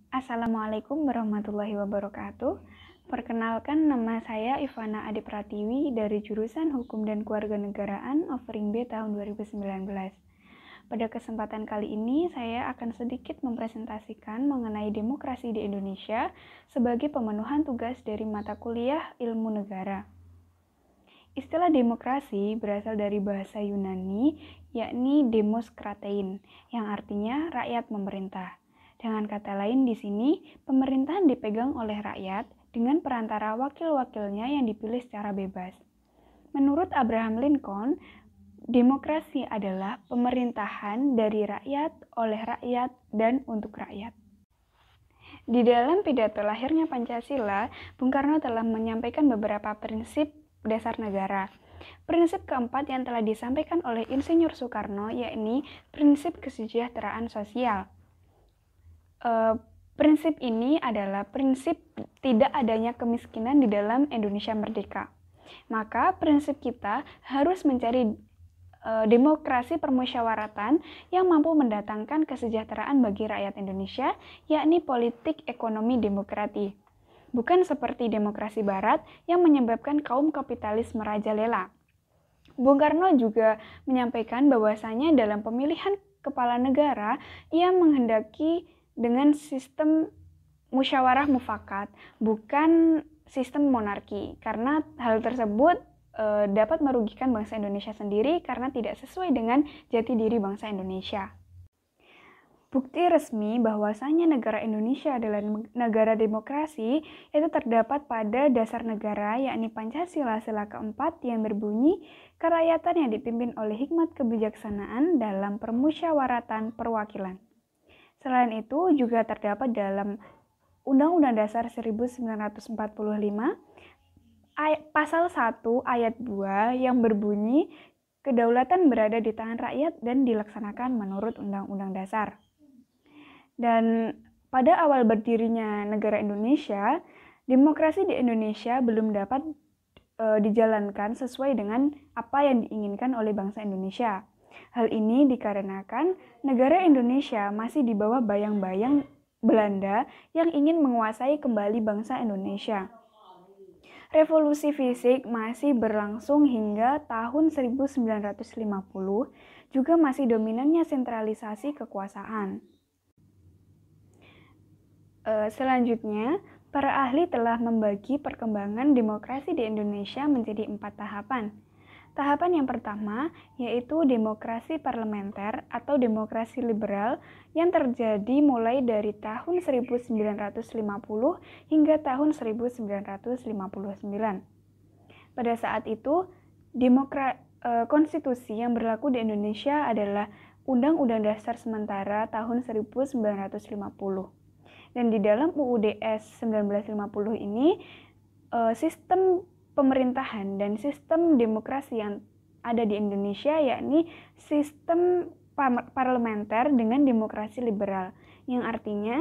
Assalamualaikum warahmatullahi wabarakatuh. Perkenalkan, nama saya Ivana Ade Pratiwi dari jurusan Hukum dan Kewarganegaraan offering B tahun 2019. Pada kesempatan kali ini, saya akan sedikit mempresentasikan mengenai demokrasi di Indonesia sebagai pemenuhan tugas dari mata kuliah Ilmu Negara. Istilah demokrasi berasal dari bahasa Yunani, yakni demos kratein, yang artinya rakyat memerintah. Dengan kata lain di sini, pemerintahan dipegang oleh rakyat dengan perantara wakil-wakilnya yang dipilih secara bebas. Menurut Abraham Lincoln, demokrasi adalah pemerintahan dari rakyat, oleh rakyat, dan untuk rakyat. Di dalam pidato lahirnya Pancasila, Bung Karno telah menyampaikan beberapa prinsip dasar negara. Prinsip keempat yang telah disampaikan oleh Insinyur Soekarno yakni prinsip kesejahteraan sosial. Prinsip ini adalah prinsip tidak adanya kemiskinan di dalam Indonesia merdeka. Maka prinsip kita harus mencari demokrasi permusyawaratan yang mampu mendatangkan kesejahteraan bagi rakyat Indonesia, yakni politik ekonomi demokrati. Bukan seperti demokrasi barat yang menyebabkan kaum kapitalis merajalela. Bung Karno juga menyampaikan bahwasanya dalam pemilihan kepala negara, ia menghendaki dengan sistem musyawarah mufakat, bukan sistem monarki, karena hal tersebut dapat merugikan bangsa Indonesia sendiri karena tidak sesuai dengan jati diri bangsa Indonesia. Bukti resmi bahwasanya negara Indonesia adalah negara demokrasi itu terdapat pada dasar negara, yakni Pancasila sila keempat yang berbunyi kerakyatan yang dipimpin oleh hikmat kebijaksanaan dalam permusyawaratan perwakilan. Selain itu juga terdapat dalam Undang-Undang Dasar 1945 Pasal 1 ayat 2 yang berbunyi kedaulatan berada di tangan rakyat dan dilaksanakan menurut Undang-Undang Dasar. Dan pada awal berdirinya negara Indonesia, demokrasi di Indonesia belum dapat dijalankan sesuai dengan apa yang diinginkan oleh bangsa Indonesia. Hal ini dikarenakan negara Indonesia masih di bawah bayang-bayang Belanda yang ingin menguasai kembali bangsa Indonesia. Revolusi fisik masih berlangsung hingga tahun 1950, juga masih dominannya sentralisasi kekuasaan. Selanjutnya, para ahli telah membagi perkembangan demokrasi di Indonesia menjadi 4 tahapan. Tahapan yang pertama yaitu demokrasi parlementer atau demokrasi liberal yang terjadi mulai dari tahun 1950 hingga tahun 1959. Pada saat itu, konstitusi yang berlaku di Indonesia adalah Undang-Undang Dasar Sementara tahun 1950. Dan di dalam UUDS 1950 ini, sistem pemerintahan dan sistem demokrasi yang ada di Indonesia yakni sistem parlementer dengan demokrasi liberal, yang artinya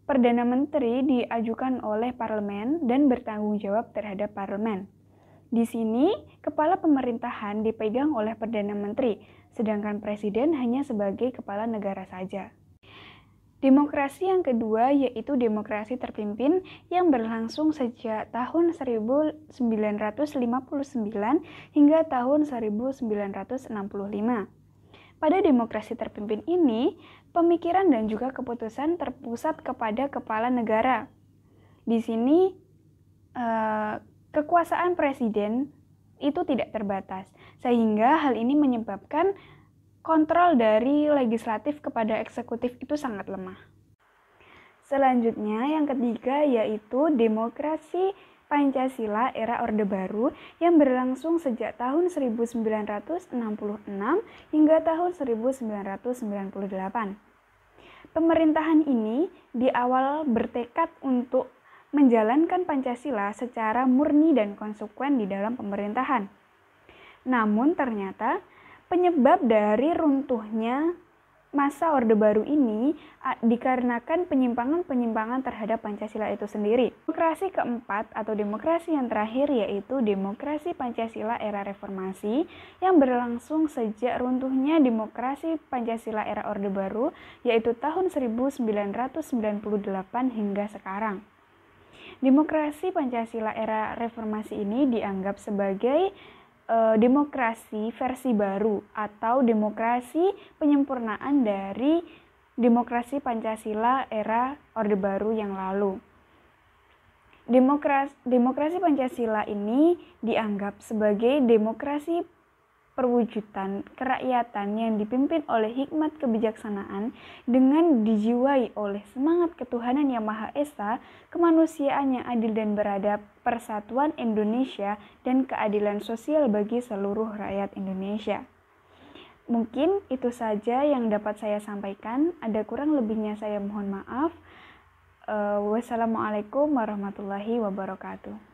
Perdana Menteri diajukan oleh parlemen dan bertanggung jawab terhadap parlemen. Di sini, kepala pemerintahan dipegang oleh Perdana Menteri, sedangkan presiden hanya sebagai kepala negara saja. Demokrasi yang kedua yaitu demokrasi terpimpin yang berlangsung sejak tahun 1959 hingga tahun 1965. Pada demokrasi terpimpin ini, pemikiran dan juga keputusan terpusat kepada kepala negara. Di sini, kekuasaan presiden itu tidak terbatas, sehingga hal ini menyebabkan kontrol dari legislatif kepada eksekutif itu sangat lemah. Selanjutnya, yang ketiga yaitu demokrasi Pancasila era Orde Baru yang berlangsung sejak tahun 1966 hingga tahun 1998. Pemerintahan ini di awal bertekad untuk menjalankan Pancasila secara murni dan konsekuen di dalam pemerintahan. Namun ternyata penyebab dari runtuhnya masa Orde Baru ini dikarenakan penyimpangan-penyimpangan terhadap Pancasila itu sendiri. Demokrasi keempat atau demokrasi yang terakhir yaitu demokrasi Pancasila era reformasi yang berlangsung sejak runtuhnya demokrasi Pancasila era Orde Baru yaitu tahun 1998 hingga sekarang. Demokrasi Pancasila era reformasi ini dianggap sebagai demokrasi versi baru atau demokrasi penyempurnaan dari demokrasi Pancasila era Orde Baru yang lalu. Demokrasi Pancasila ini dianggap sebagai demokrasi perwujudan kerakyatan yang dipimpin oleh hikmat kebijaksanaan dengan dijiwai oleh semangat ketuhanan yang Maha Esa, kemanusiaan yang adil dan beradab, persatuan Indonesia, dan keadilan sosial bagi seluruh rakyat Indonesia. Mungkin itu saja yang dapat saya sampaikan. Ada kurang lebihnya saya mohon maaf. Wassalamualaikum warahmatullahi wabarakatuh.